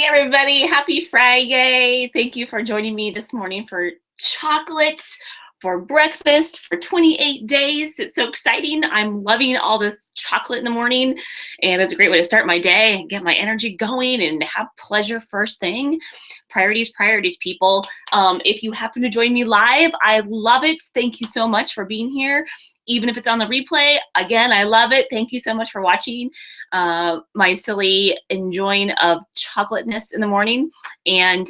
Hey everybody, happy Friday. Thank you for joining me this morning for chocolate for breakfast for 28 days. It's so exciting. I'm loving all this chocolate in the morning, and it's a great way to start my day and get my energy going and have pleasure first thing. Priorities, people. If you happen to join me live, I love it. Thank you so much for being here. Even if it's on the replay, again, I love it. Thank you so much for watching my silly enjoying of chocolateness in the morning. And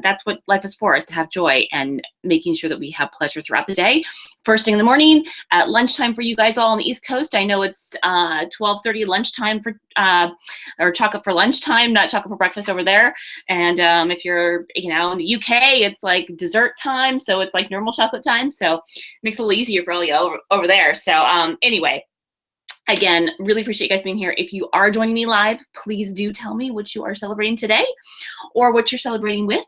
that's what life is for, is to have joy and making sure that we have pleasure throughout the day. First thing in the morning, at lunchtime for you guys all on the East Coast. I know it's 12:30 lunchtime for or chocolate for lunchtime, not chocolate for breakfast over there. And if you're in the UK, it's like dessert time, so it's like normal chocolate time. So it makes it a little easier for all you over there. So anyway. Again, really appreciate you guys being here. If you are joining me live, please do tell me what you are celebrating today or what you're celebrating with.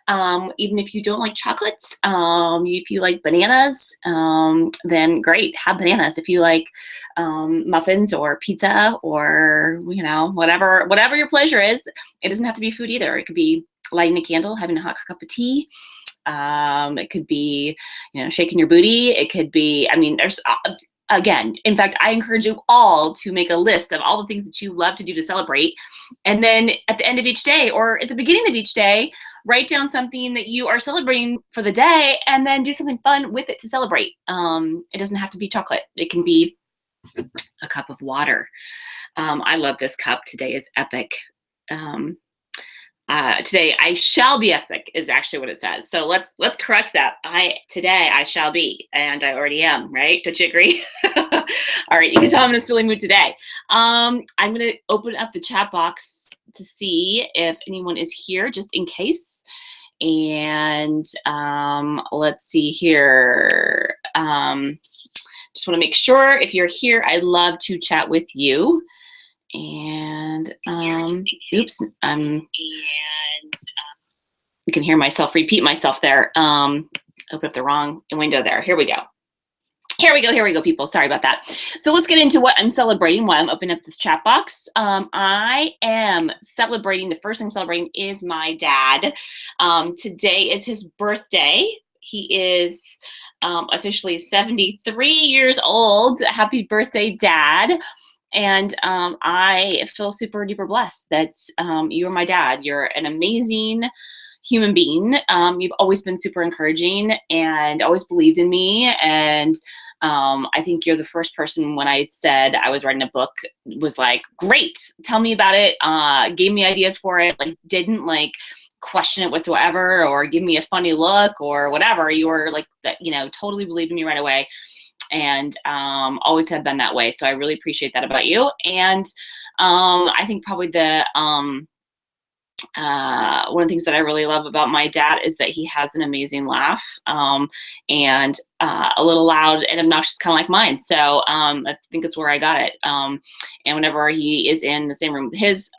Even if you don't like chocolates, if you like bananas, then great, have bananas. If you like muffins or pizza or, whatever your pleasure is, it doesn't have to be food either. It could be lighting a candle, having a hot cup of tea. It could be, shaking your booty. It could be, there's... Again, in fact, I encourage you all to make a list of all the things that you love to do to celebrate. And then at the end of each day or at the beginning of each day, write down something that you are celebrating for the day and then do something fun with it to celebrate. It doesn't have to be chocolate. It can be a cup of water. I love this cup. Today is epic. Today I shall be epic is actually what it says. So let's correct that. Today I shall be, and I already am, right? Don't you agree? All right, you can tell I'm in a silly mood today. I'm gonna open up the chat box to see if anyone is here, just in case. And let's see here. Just want to make sure if you're here, I'd love to chat with you. And oops, you can hear myself repeat myself there. Open up the wrong window there. Here we go, people. Sorry about that. So let's get into what I'm celebrating while I'm opening up this chat box. I am celebrating, the first thing I'm celebrating is my dad. Today is his birthday. He is officially 73 years old. Happy birthday, Dad. And I feel super duper blessed that you are my dad. You're an amazing human being. You've always been super encouraging and always believed in me. And I think you're the first person when I said I was writing a book was like, great, tell me about it. Gave me ideas for it. Like, didn't question it whatsoever or give me a funny look or whatever. You were like that, totally believed in me right away. And always have been that way. So I really appreciate that about you. And I think probably the one of the things that I really love about my dad is that he has an amazing laugh and a little loud and obnoxious, kind of like mine. So I think it's where I got it. And whenever he is in the same room with his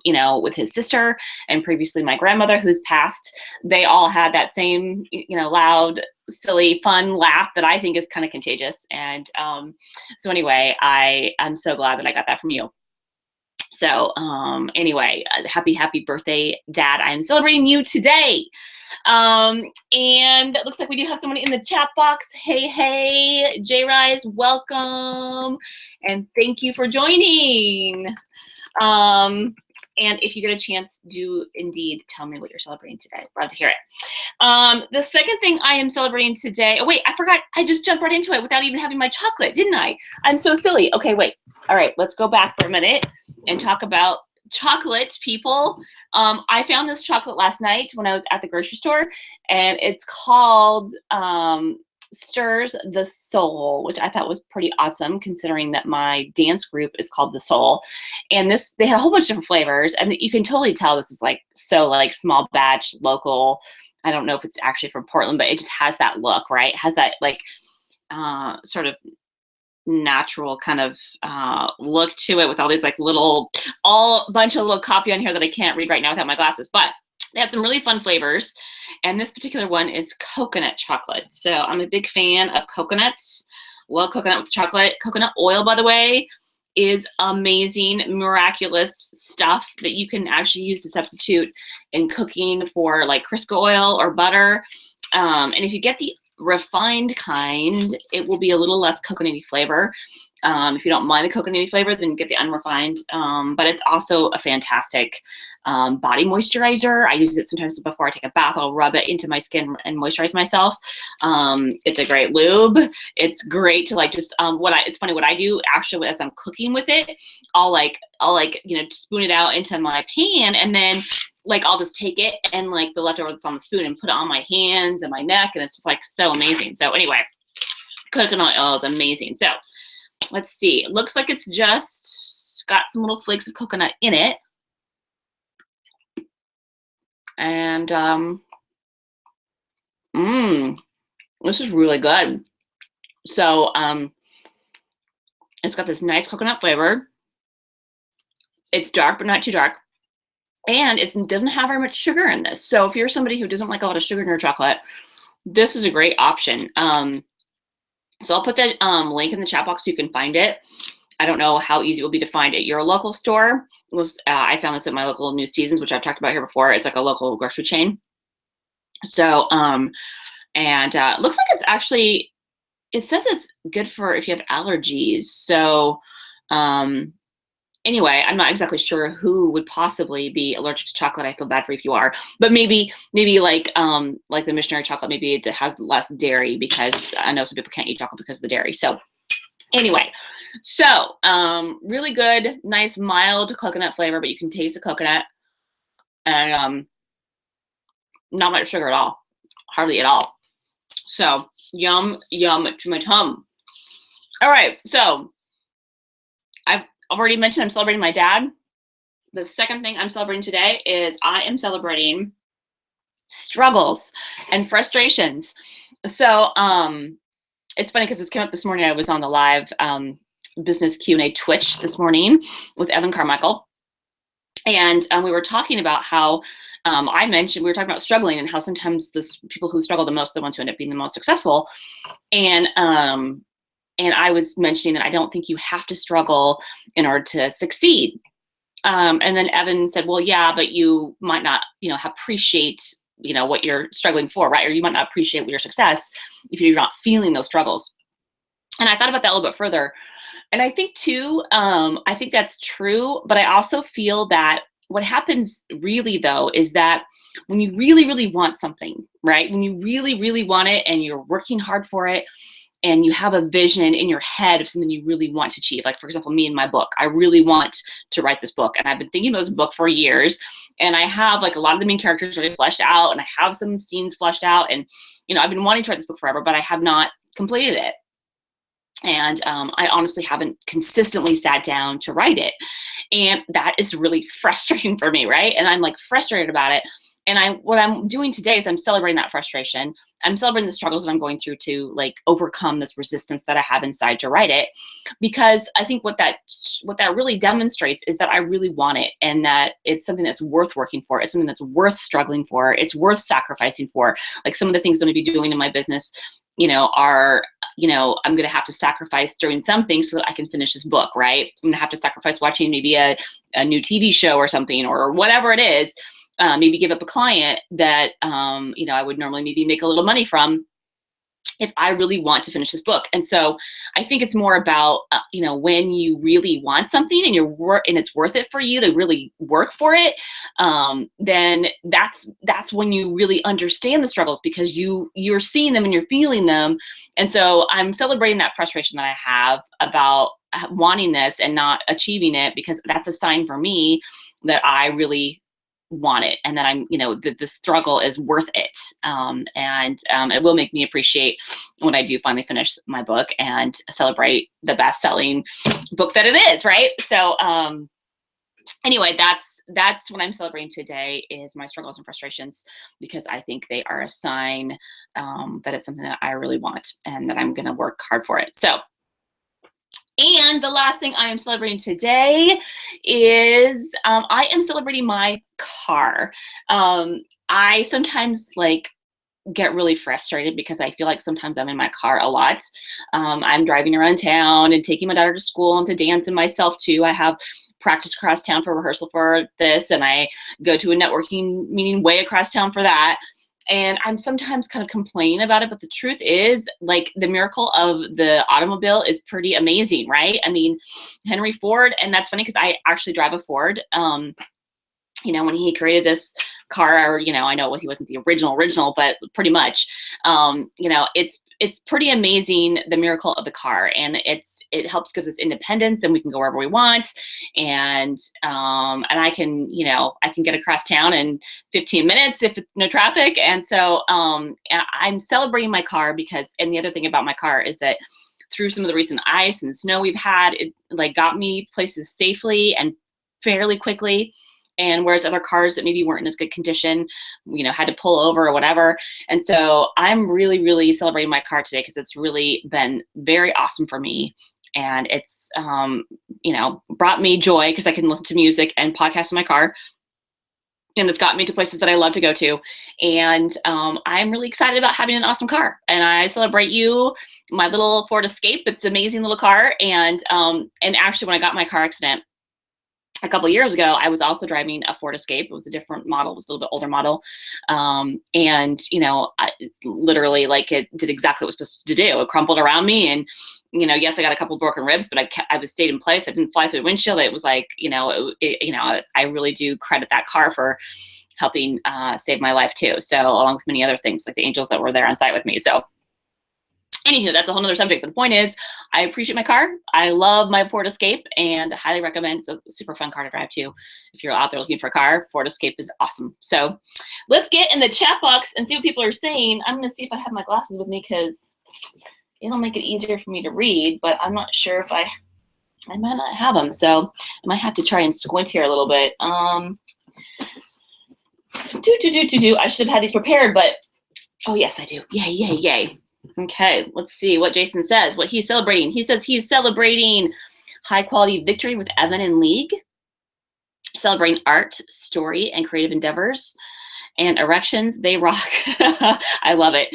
with his sister and previously my grandmother who's passed, they all had that same, loud, silly, fun laugh that I think is kind of contagious. And so anyway, I'm so glad that I got that from you. So anyway, happy birthday, Dad. I'm celebrating you today. And it looks like we do have someone in the chat box. Hey, J-Rise, welcome. And thank you for joining. And if you get a chance, do indeed tell me what you're celebrating today. Love to hear it. The second thing I am celebrating today, oh wait, I forgot, I just jumped right into it without even having my chocolate, didn't I? I'm so silly. Okay, wait. All right, let's go back for a minute and talk about chocolate, people. I found this chocolate last night when I was at the grocery store, and it's called Stirs the Soul, which I thought was pretty awesome considering that my dance group is called The Soul. And they had a whole bunch of different flavors, and you can totally tell this is small batch, local. I don't know if it's actually from Portland, but it just has that look, right? It has that sort of natural kind of look to it with all these bunch of little copy on here that I can't read right now without my glasses, but they had some really fun flavors. And this particular one is coconut chocolate. So I'm a big fan of coconuts. Love coconut with chocolate. Coconut oil, by the way, is amazing, miraculous, stuff that you can actually use to substitute in cooking for like Crisco oil or butter. And if you get the refined kind, it will be a little less coconutty flavor. If you don't mind the coconutty flavor, then get the unrefined. But it's also a fantastic body moisturizer. I use it sometimes before I take a bath. I'll rub it into my skin and moisturize myself. It's a great lube. It's great to like just it's funny what I do actually as I'm cooking with it. I'll like spoon it out into my pan, and then like I'll just take it and like the leftover that's on the spoon and put it on my hands and my neck, and it's just like so amazing. So anyway, coconut oil is amazing. So let's see. It looks like it's just got some little flakes of coconut in it. And this is really good. So it's got this nice coconut flavor. It's dark, but not too dark. And it doesn't have very much sugar in this. So if you're somebody who doesn't like a lot of sugar in your chocolate, this is a great option. So I'll put that link in the chat box so you can find it. I don't know how easy it will be to find at your local store. I found this at my local New Seasons, which I've talked about here before. It's like a local grocery chain. So, it looks like it's actually, it says it's good for if you have allergies. So, anyway, I'm not exactly sure who would possibly be allergic to chocolate. I feel bad for you if you are, but maybe like the missionary chocolate, maybe it has less dairy, because I know some people can't eat chocolate because of the dairy. So anyway, so really good, nice, mild coconut flavor, but you can taste the coconut, and not much sugar at all, hardly at all. So yum, yum to my tum. All right, so I've already mentioned I'm celebrating my dad. The second thing I'm celebrating today is I am celebrating struggles and frustrations. So it's funny because this came up this morning. I was on the live business Q&A Twitch this morning with Evan Carmichael. And we were talking about how we were talking about struggling and how sometimes the people who struggle the most are the ones who end up being the most successful. And I was mentioning that I don't think you have to struggle in order to succeed. And then Evan said, well, yeah, but you might not, appreciate, what you're struggling for, right? Or you might not appreciate your success if you're not feeling those struggles. And I thought about that a little bit further. And I think too, I think that's true, but I also feel that what happens really though, is that when you really, really want something, right? When you really, really want it and you're working hard for it, and you have a vision in your head of something you really want to achieve. Like for example, me and my book, I really want to write this book, and I've been thinking about this book for years, and I have like a lot of the main characters already fleshed out, and I have some scenes fleshed out, and I've been wanting to write this book forever, but I have not completed it. And I honestly haven't consistently sat down to write it. And that is really frustrating for me, right? And I'm like frustrated about it. And what I'm doing today is I'm celebrating that frustration. I'm celebrating the struggles that I'm going through to like overcome this resistance that I have inside to write it. Because I think what that really demonstrates is that I really want it, and that it's something that's worth working for. It's something that's worth struggling for. It's worth sacrificing for. Like some of the things I'm going to be doing in my business, are, I'm going to have to sacrifice doing something so that I can finish this book, right? I'm going to have to sacrifice watching maybe a new TV show or something, or whatever it is. Maybe give up a client that, I would normally maybe make a little money from, if I really want to finish this book. And so I think it's more about, when you really want something and and it's worth it for you to really work for it, then that's when you really understand the struggles, because you're seeing them and you're feeling them. And so I'm celebrating that frustration that I have about wanting this and not achieving it, because that's a sign for me that I really want it, and that I'm, that the struggle is worth it. And it will make me appreciate when I do finally finish my book and celebrate the best-selling book that it is, right? So anyway, that's what I'm celebrating today, is my struggles and frustrations, because I think they are a sign that it's something that I really want and that I'm going to work hard for it. So, and the last thing I am celebrating today is I am celebrating my car. I sometimes get really frustrated because I feel like sometimes I'm in my car a lot. I'm driving around town and taking my daughter to school and to dance, and myself too. I have practice across town for rehearsal for this, and I go to a networking meeting way across town for that. And I'm sometimes kind of complaining about it, but the truth is, like, the miracle of the automobile is pretty amazing, right? I mean, Henry Ford, and that's funny because I actually drive a Ford. When he created this car, or, I know he wasn't the original, but pretty much, it's pretty amazing, the miracle of the car. And it helps, gives us independence, and we can go wherever we want. And I can get across town in 15 minutes if it's no traffic. And so I'm celebrating my car because, and the other thing about my car is that through some of the recent ice and snow we've had, it like got me places safely and fairly quickly. And whereas other cars that maybe weren't in as good condition, had to pull over or whatever. And so I'm really, really celebrating my car today because it's really been very awesome for me. And it's, brought me joy because I can listen to music and podcasts in my car. And it's got me to places that I love to go to. And I'm really excited about having an awesome car. And I celebrate you, my little Ford Escape. It's an amazing little car. And actually, when I got in my car accident a couple of years ago, I was also driving a Ford Escape. It was a different model. It was a little bit older model. Literally, like, it did exactly what it was supposed to do. It crumpled around me, and, yes, I got a couple broken ribs, but I was stayed in place. I didn't fly through the windshield. It was like, I really do credit that car for helping save my life too. So, along with many other things, like the angels that were there on site with me. So, anywho, that's a whole nother subject. But the point is, I appreciate my car. I love my Ford Escape, and I highly recommend. It's a super fun car to drive too. If you're out there looking for a car, Ford Escape is awesome. So let's get in the chat box and see what people are saying. I'm going to see if I have my glasses with me because it'll make it easier for me to read, but I'm not sure if I might not have them. So I might have to try and squint here a little bit. I should have had these prepared, but oh yes, I do. Yay. Okay, let's see what Jason says, what he's celebrating. He says he's celebrating high quality victory with Evan and League, celebrating art, story, and creative endeavors, and erections. They rock. I love it.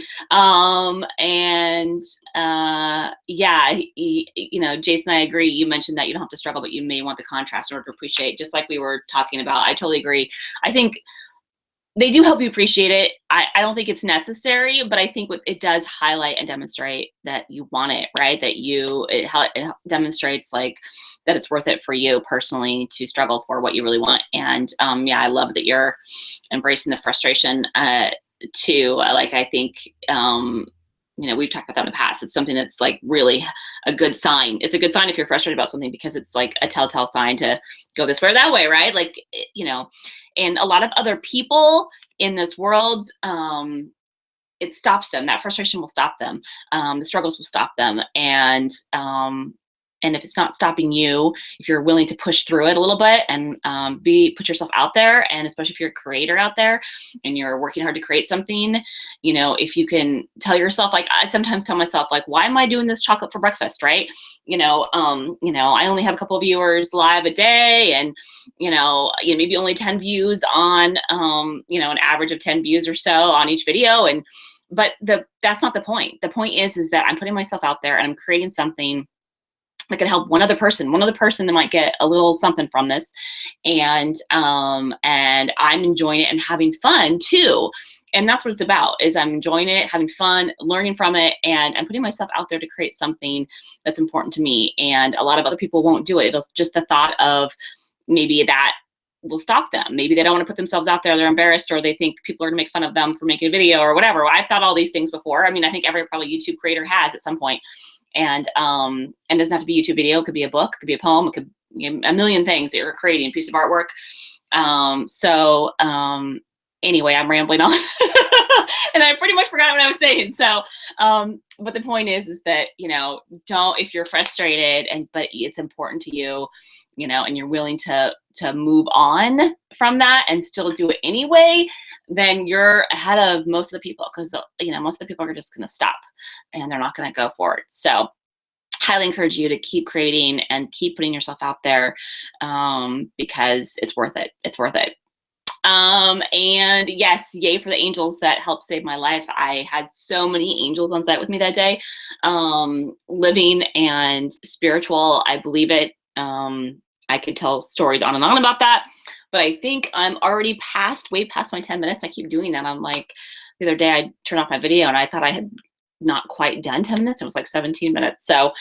Jason, I agree. You mentioned that you don't have to struggle, but you may want the contrast in order to appreciate, just like we were talking about. I totally agree. I think they do help you appreciate it. I don't think it's necessary, but I think it does highlight and demonstrate that you want it, right? That it demonstrates like that it's worth it for you personally to struggle for what you really want. And I love that you're embracing the frustration too. Like, I think, we've talked about that in the past. It's something that's like really a good sign. It's a good sign if you're frustrated about something because it's like a telltale sign to go this way or that way, right? Like, and a lot of other people in this world, it stops them. That frustration will stop them. The struggles will stop them. And if it's not stopping you, if you're willing to push through it a little bit and put yourself out there, and especially if you're a creator out there and you're working hard to create something, if you can tell yourself, like, I sometimes tell myself, like, why am I doing this chocolate for breakfast, right? I only have a couple of viewers live a day, and maybe only 10 views on an average of 10 views or so on each video, but that's not the point. The point is that I'm putting myself out there and I'm creating something that can help one other person that might get a little something from this. And I'm enjoying it and having fun too. And that's what it's about, is I'm enjoying it, having fun, learning from it. And I'm putting myself out there to create something that's important to me. And a lot of other people won't do it. It'll just the thought of maybe that will stop them. Maybe they don't want to put themselves out there. They're embarrassed, or they think people are going to make fun of them for making a video or whatever. I've thought all these things before. I mean, I think every probably YouTube creator has at some point. And it doesn't have to be a YouTube video. It could be a book, it could be a poem, it could be a million things that you're creating, a piece of artwork. Anyway, I'm rambling on and I pretty much forgot what I was saying. So, but the point is that, if you're frustrated but it's important to you, and you're willing to move on from that and still do it anyway, then you're ahead of most of the people, because, most of the people are just going to stop and they're not going to go forward. So highly encourage you to keep creating and keep putting yourself out there, because it's worth it. It's worth it. And yes, yay for the angels that helped save my life. I had so many angels on site with me that day, living and spiritual. I believe it. I could tell stories on and on about that, but I think I'm already way past my 10 minutes. I keep doing that. I'm like, the other day I turned off my video and I thought I had not quite done 10 minutes. It was like 17 minutes. So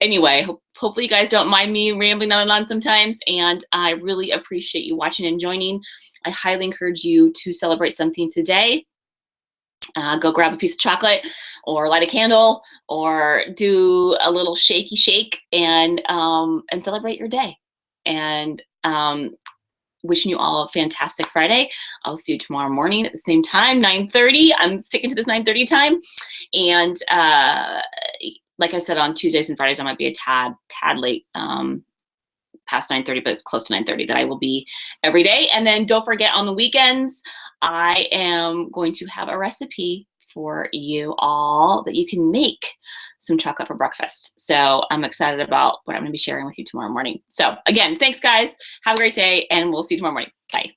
anyway, hopefully you guys don't mind me rambling on and on sometimes. And I really appreciate you watching and joining. I highly encourage you to celebrate something today. Go grab a piece of chocolate or light a candle or do a little shaky shake and celebrate your day. And wishing you all a fantastic Friday. I'll see you tomorrow morning at the same time, 9:30. I'm sticking to this 9:30 time. And like I said, on Tuesdays and Fridays, I might be a tad late, past 9:30, but it's close to 9:30 that I will be every day. And then don't forget, on the weekends, I am going to have a recipe for you all that you can make some chocolate for breakfast. So I'm excited about what I'm going to be sharing with you tomorrow morning. So again, thanks guys. Have a great day, and we'll see you tomorrow morning. Bye.